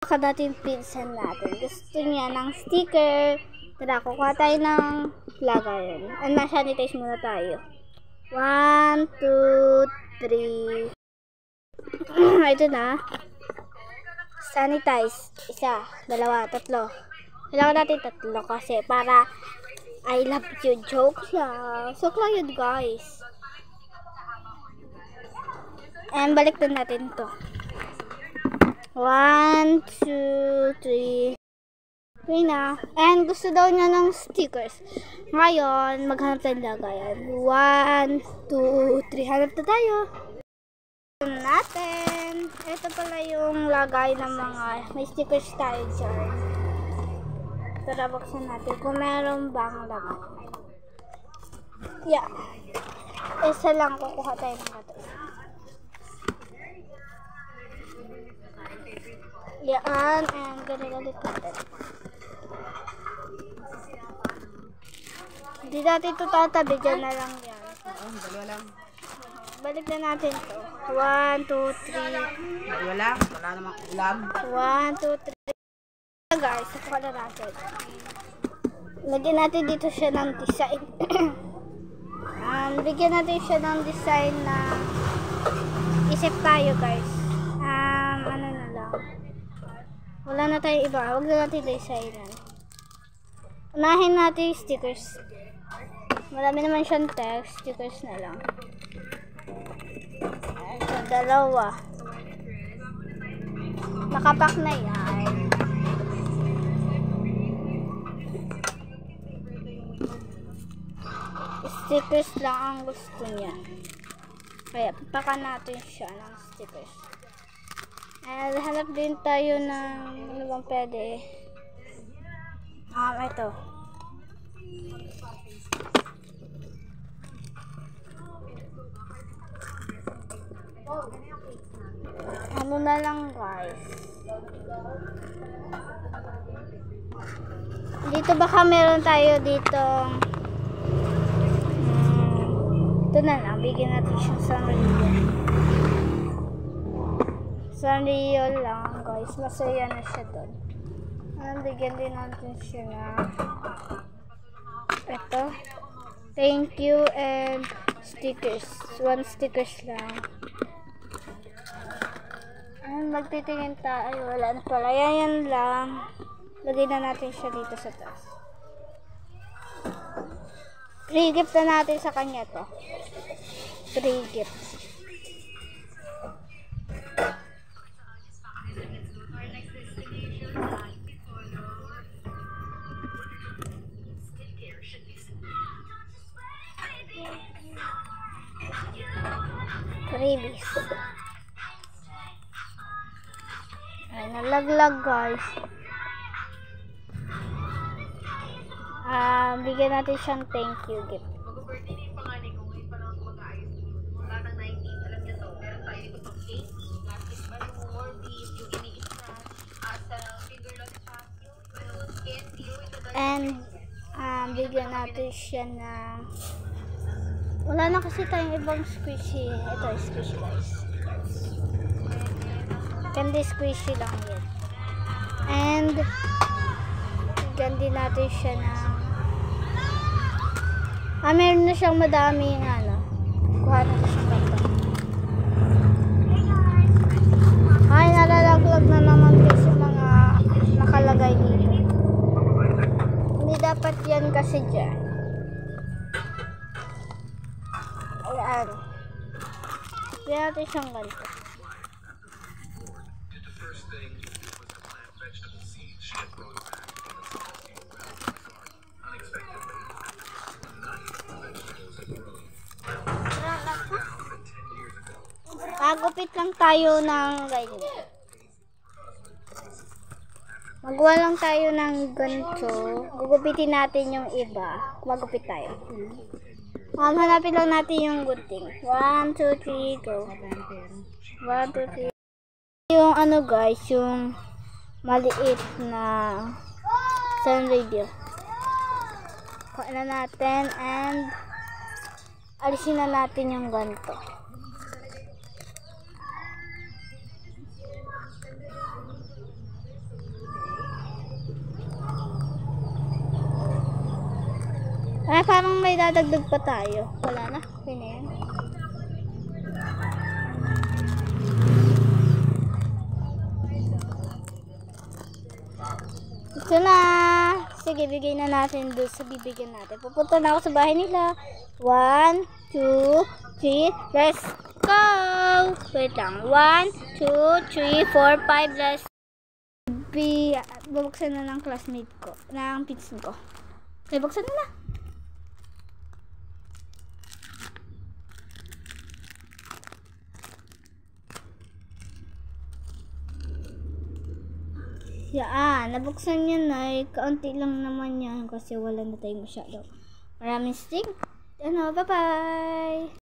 Baka natin pinsan natin. Gusto niya ng sticker. Tara, kukuha tayo ng lagayan. And ma-sanitize muna tayo. 1, 2, 3. Ito na. Sanitize. 1, 2, 3. Kailangan natin 3 kasi para I love you. Joke lang. Joke lang yun, guys. And balik na natin to. 1, 2, 3. Okay na. And gusto daw niya ng stickers. Ngayon, maghanap tayo ng lagayan. 1, 2, 3. Hanap na tayo. Natin. Ito pala yung lagay ng mga may stickers tayo dyan. Tara, buksan natin kung meron bang laman. Yeah. Isa lang kukuha tayo ng ito. Yan, and ganun ulit natin. Hindi natin ito tatabi, dyan na lang yan. Dalawa lang. Balik na natin ito. 1, 2, 3. Dalawa lang, wala namang ulam. 1, 2, 3. Guys, nakuha na natin. Lagyan natin dito siya ng design. Bigyan natin siya ng design na isip tayo, guys. Ano na lang. Wala na tayong iba. Huwag na natin designan. Unahin natin yung stickers. Marami naman siyang text. Stickers na lang. Ito, 2. Nakapack na yan. Stickers lang ang gusto niya. Kaya, papakan natin siya ng stickers. And hanap din tayo ng ano bang pwede. Ito. Ano na lang, guys. Dito baka meron tayo dito. Ito na lang. Bigyan natin siyang Sanrio. Sanrio lang, guys. Masaya na siya doon. Bigyan din natin siya na ito. Thank you and stickers. 1 stickers lang. Magtitingin tayo. Wala na pala. Yan lang. Lagay na natin siya dito sa taas. Free gift na natin sa kanya to. Free gift. Freebies. Ay, nalaglag, guys. Bigyan natin siyang thank you gift. Mag-birthday na yung panganay ko. Ngayon pa lang mag-aayos ko. Mula ng 19, alam niya to. Meron tayo ito pang cake. Lapis balloon, beef, yung ini-extra. Sa finger lock patio, yung candy. And, bigyan natin siya na wala na kasi tayong ibang squishy. Ito, squishy, guys. Candy squishy lang yan. And, bigyan din natin siya na meron na siyang madaming kuha natin siyang ganito. Ay, nalalaglag na naman kasi mga nakalagay dito. Hindi dapat yan kasi dyan. Ayan. Bigyan natin siyang ganito. Magupit lang tayo ng ganyan. Magawa lang tayo ng ganito. Gugupitin natin yung iba. Magupit tayo. Hanapin lang natin yung gunting. 1, 2, 3, go. 1, 2, 3. Yung guys, yung maliit na Sanrio. Kuha na natin and alisin na natin yung ganito. parang may dadagdag pa tayo. Wala na. Okay na yan. Ito na. Sige, bigay na natin doon sa bibigyan natin. Pupunta na ako sa bahay nila. 1, 2, 3. Let's go! Wait lang. 1, 2, 3, 4, 5. Let's bubuksan na ng classmate ko. Ng pinsan ko. Okay, buksan na. Yan, nabuksan niya na. Kaunti lang naman yan kasi wala na tayo masyado. Maraming stig. Bye-bye!